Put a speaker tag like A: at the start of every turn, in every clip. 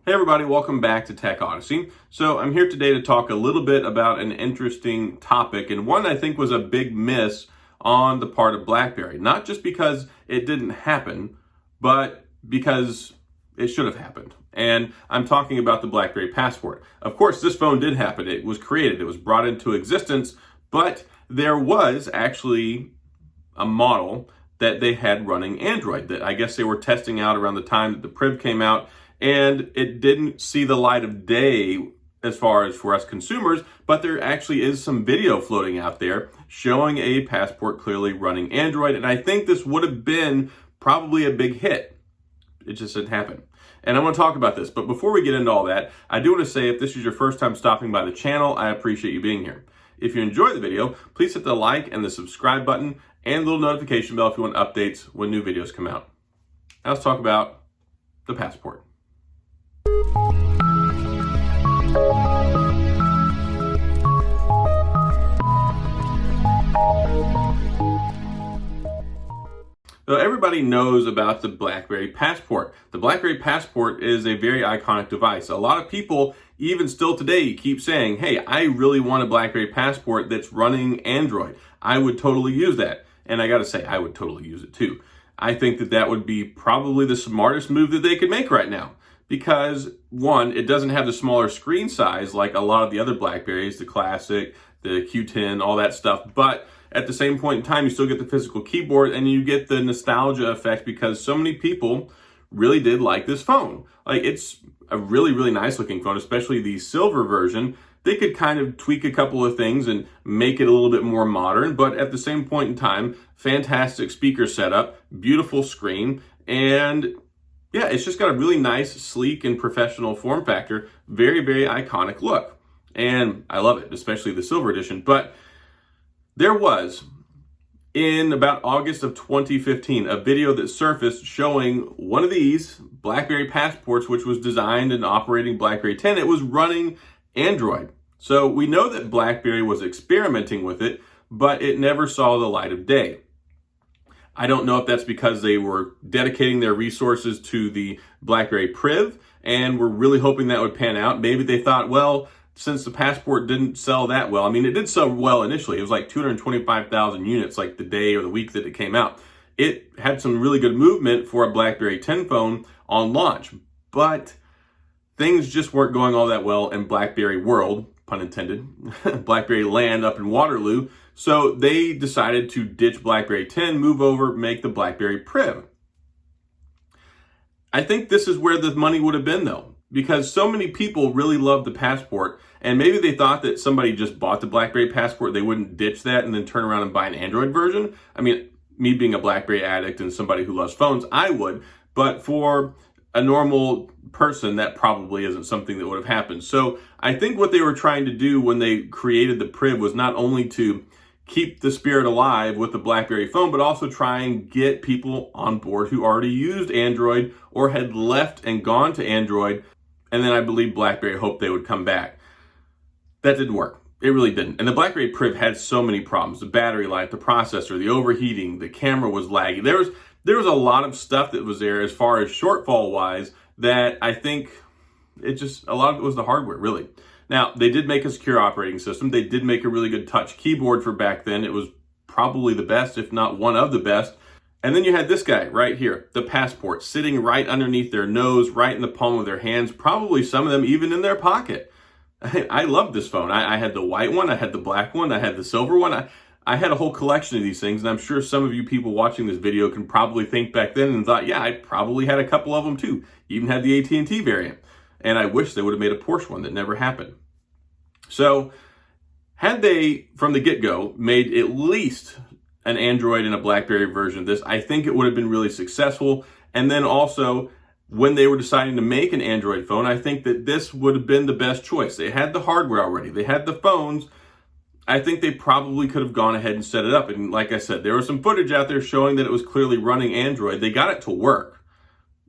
A: Hey everybody, welcome back to TechOdyssey. So I'm here today to talk a little bit about an interesting topic, and one I think was a big miss on the part of BlackBerry. Not just because it didn't happen, but because it should have happened. And I'm talking about the BlackBerry Passport. Of course, this phone did happen. It was created, it was brought into existence, but there was actually a model that they had running Android that I guess they were testing out around the time that the Priv came out. And it didn't see the light of day as far as for us consumers, but there actually is some video floating out there showing a Passport clearly running Android. And I think this would have been probably a big hit. It just didn't happen. And I want to talk about this. But before we get into all that, I do want to say if this is your first time stopping by the channel, I appreciate you being here. If you enjoy the video, please hit the like and the subscribe button and the little notification bell if you want updates when new videos come out. Now let's talk about the Passport. So everybody knows about the BlackBerry Passport. The BlackBerry Passport is a very iconic device. A lot of people, even still today, keep saying, hey, I really want a BlackBerry Passport that's running Android. I would totally use that. And I gotta say, I would totally use it too. I think that that would be probably the smartest move that they could make right now. Because one, it doesn't have the smaller screen size like a lot of the other BlackBerries, the Classic, the Q10, all that stuff. But at the same point in time, you still get the physical keyboard and you get the nostalgia effect because so many people really did like this phone. Like, it's a really, really nice looking phone, especially the silver version. They could kind of tweak a couple of things and make it a little bit more modern, but at the same point in time, fantastic speaker setup, beautiful screen, and yeah, it's just got a really nice, sleek, and professional form factor. Very, very iconic look. And I love it, especially the silver edition. But there was, in about August of 2015, a video that surfaced showing one of these BlackBerry Passports, which was designed and operating BlackBerry 10. It was running Android. So we know that BlackBerry was experimenting with it, but it never saw the light of day. I don't know if that's because they were dedicating their resources to the BlackBerry Priv and were really hoping that would pan out. Maybe they thought, well, since the Passport didn't sell that well, I mean, it did sell well initially. It was like 225,000 units like the day or the week that it came out. It had some really good movement for a BlackBerry 10 phone on launch, but things just weren't going all that well in BlackBerry world, pun intended, BlackBerry land up in Waterloo. So they decided to ditch BlackBerry 10, move over, make the BlackBerry Priv. I think this is where the money would have been though, because so many people really love the Passport, and maybe they thought that somebody just bought the BlackBerry Passport, they wouldn't ditch that and then turn around and buy an Android version. I mean, me being a BlackBerry addict and somebody who loves phones, I would, but for a normal person, that probably isn't something that would have happened. So I think what they were trying to do when they created the Priv was not only to keep the spirit alive with the BlackBerry phone, but also try and get people on board who already used Android or had left and gone to Android. And then I believe BlackBerry hoped they would come back. That didn't work. It really didn't. And the BlackBerry Priv had so many problems. The battery life, the processor, the overheating, the camera was laggy. There was a lot of stuff that was there as far as shortfall wise that I think a lot of it was the hardware, really. Now, they did make a secure operating system. They did make a really good touch keyboard for back then. It was probably the best, if not one of the best. And then you had this guy right here, the Passport, sitting right underneath their nose, right in the palm of their hands, probably some of them even in their pocket. I loved this phone. I had the white one, I had the black one, I had the silver one. I had a whole collection of these things, and I'm sure some of you people watching this video can probably think back then and thought, yeah, I probably had a couple of them too. Even had the AT&T variant. And I wish they would have made a Porsche one. That never happened. So had they, from the get-go, made at least an Android and a BlackBerry version of this, I think it would have been really successful. And then also, when they were deciding to make an Android phone, I think that this would have been the best choice. They had the hardware already. They had the phones. I think they probably could have gone ahead and set it up. And like I said, there was some footage out there showing that it was clearly running Android. They got it to work.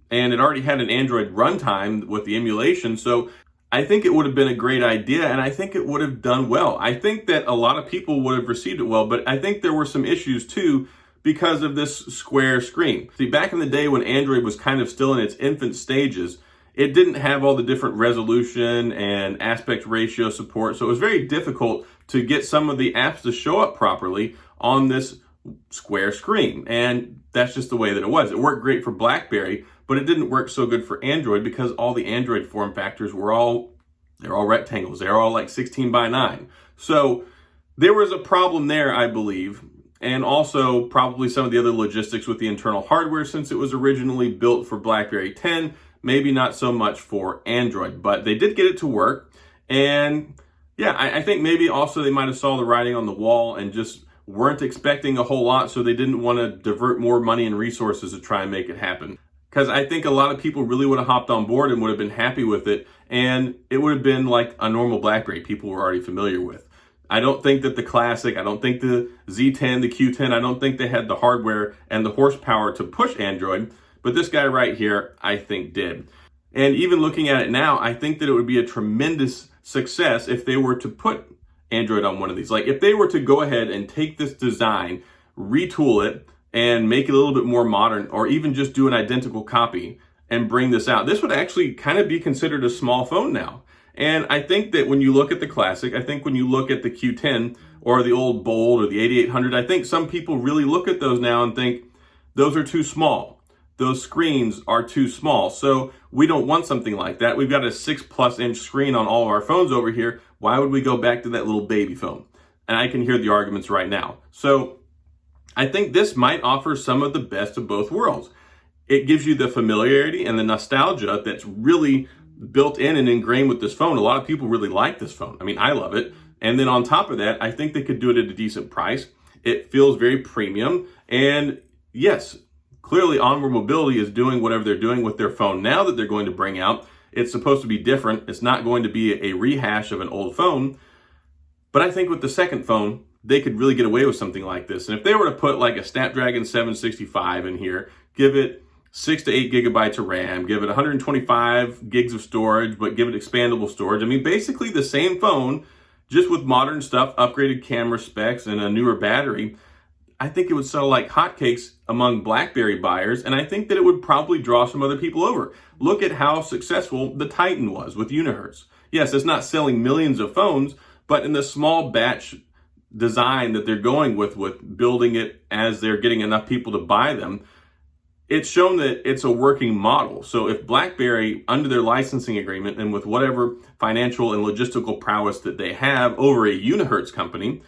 A: And it already had an Android runtime with the emulation. So I think it would have been a great idea, and I think it would have done well. I think that a lot of people would have received it well, but I think there were some issues too because of this square screen. See, back in the day when Android was kind of still in its infant stages, it didn't have all the different resolution and aspect ratio support. So it was very difficult to get some of the apps to show up properly on this square screen. And that's just the way that it was. It worked great for BlackBerry, but it didn't work so good for Android because all the Android form factors they're all rectangles. They're all like 16 by 9. So there was a problem there, I believe. And also probably some of the other logistics with the internal hardware, since it was originally built for BlackBerry 10, maybe not so much for Android, but they did get it to work. And yeah, I think maybe also they might have saw the writing on the wall and just weren't expecting a whole lot, so they didn't want to divert more money and resources to try and make it happen. Because I think a lot of people really would have hopped on board and would have been happy with it, and it would have been like a normal BlackBerry people were already familiar with. I don't think that the Classic, I don't think the Z10, the Q10, I don't think they had the hardware and the horsepower to push Android, but this guy right here, I think did. And even looking at it now, I think that it would be a tremendous success if they were to put Android on one of these. Like if they were to go ahead and take this design, retool it, and make it a little bit more modern, or even just do an identical copy and bring this out. This would actually kind of be considered a small phone now. And I think that when you look at the Classic, I think when you look at the Q10 or the old Bold or the 8800, I think some people really look at those now and think those are too small. Those screens are too small. So we don't want something like that. We've got a 6+ inch screen on all of our phones over here. Why would we go back to that little baby phone? And I can hear the arguments right now. So I think this might offer some of the best of both worlds. It gives you the familiarity and the nostalgia that's really built in and ingrained with this phone. A lot of people really like this phone. I mean, I love it. And then on top of that, I think they could do it at a decent price. It feels very premium. And yes, clearly Onward Mobility is doing whatever they're doing with their phone now that they're going to bring out. It's supposed to be different. It's not going to be a rehash of an old phone. But I think with the second phone, they could really get away with something like this. And if they were to put like a Snapdragon 765 in here, give it 6 to 8 gigabytes of RAM, give it 125 gigs of storage, but give it expandable storage. I mean, basically the same phone, just with modern stuff, upgraded camera specs, and a newer battery. I think it would sell like hotcakes among BlackBerry buyers, and I think that it would probably draw some other people over. Look at how successful the Titan was with Unihertz. Yes, it's not selling millions of phones, but in the small batch design that they're going with building it as they're getting enough people to buy them, it's shown that it's a working model. So if BlackBerry, under their licensing agreement and with whatever financial and logistical prowess that they have over a Unihertz company,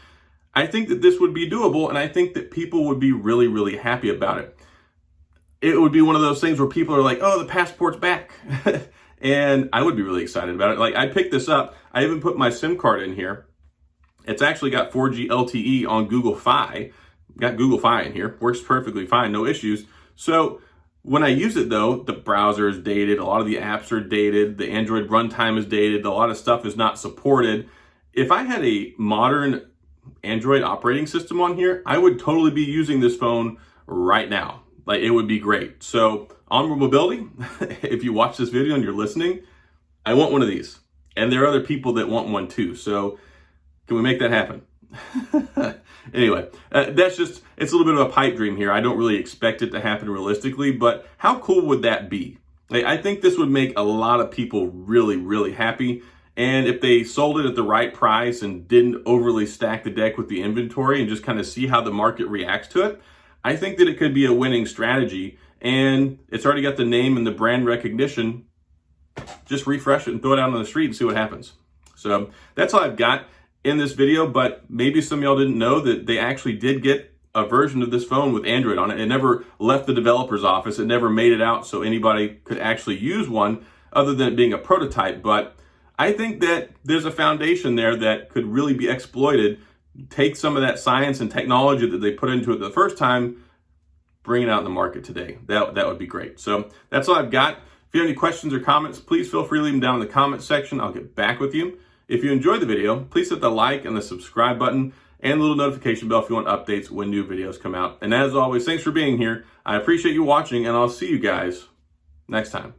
A: I think that this would be doable, and I think that people would be really, really happy about it. It would be one of those things where people are like, oh, the Passport's back. And I would be really excited about it. Like, I picked this up. I even put my SIM card in here. It's actually got 4G LTE on Google Fi. Got Google Fi in here. Works perfectly fine, no issues. So when I use it though, the browser is dated, a lot of the apps are dated, the Android runtime is dated, a lot of stuff is not supported. If I had a modern Android operating system on here, I would totally be using this phone right now. Like, it would be great. So Onward Mobility, if you watch this video and you're listening, I want one of these. And there are other people that want one too. So can we make that happen? Anyway, it's a little bit of a pipe dream here. I don't really expect it to happen realistically, but how cool would that be? Like, I think this would make a lot of people really, really happy. And if they sold it at the right price and didn't overly stack the deck with the inventory and just kind of see how the market reacts to it, I think that it could be a winning strategy. And it's already got the name and the brand recognition. Just refresh it and throw it out on the street and see what happens. So that's all I've got in this video, but maybe some of y'all didn't know that they actually did get a version of this phone with Android on it. It never left the developer's office. It never made it out so anybody could actually use one other than it being a prototype. But I think that there's a foundation there that could really be exploited. Take some of that science and technology that they put into it the first time, bring it out in the market today. That would be great. So that's all I've got. If you have any questions or comments, please feel free to leave them down in the comment section. I'll get back with you. If you enjoyed the video, please hit the like and the subscribe button and the little notification bell if you want updates when new videos come out. And as always, thanks for being here. I appreciate you watching, and I'll see you guys next time.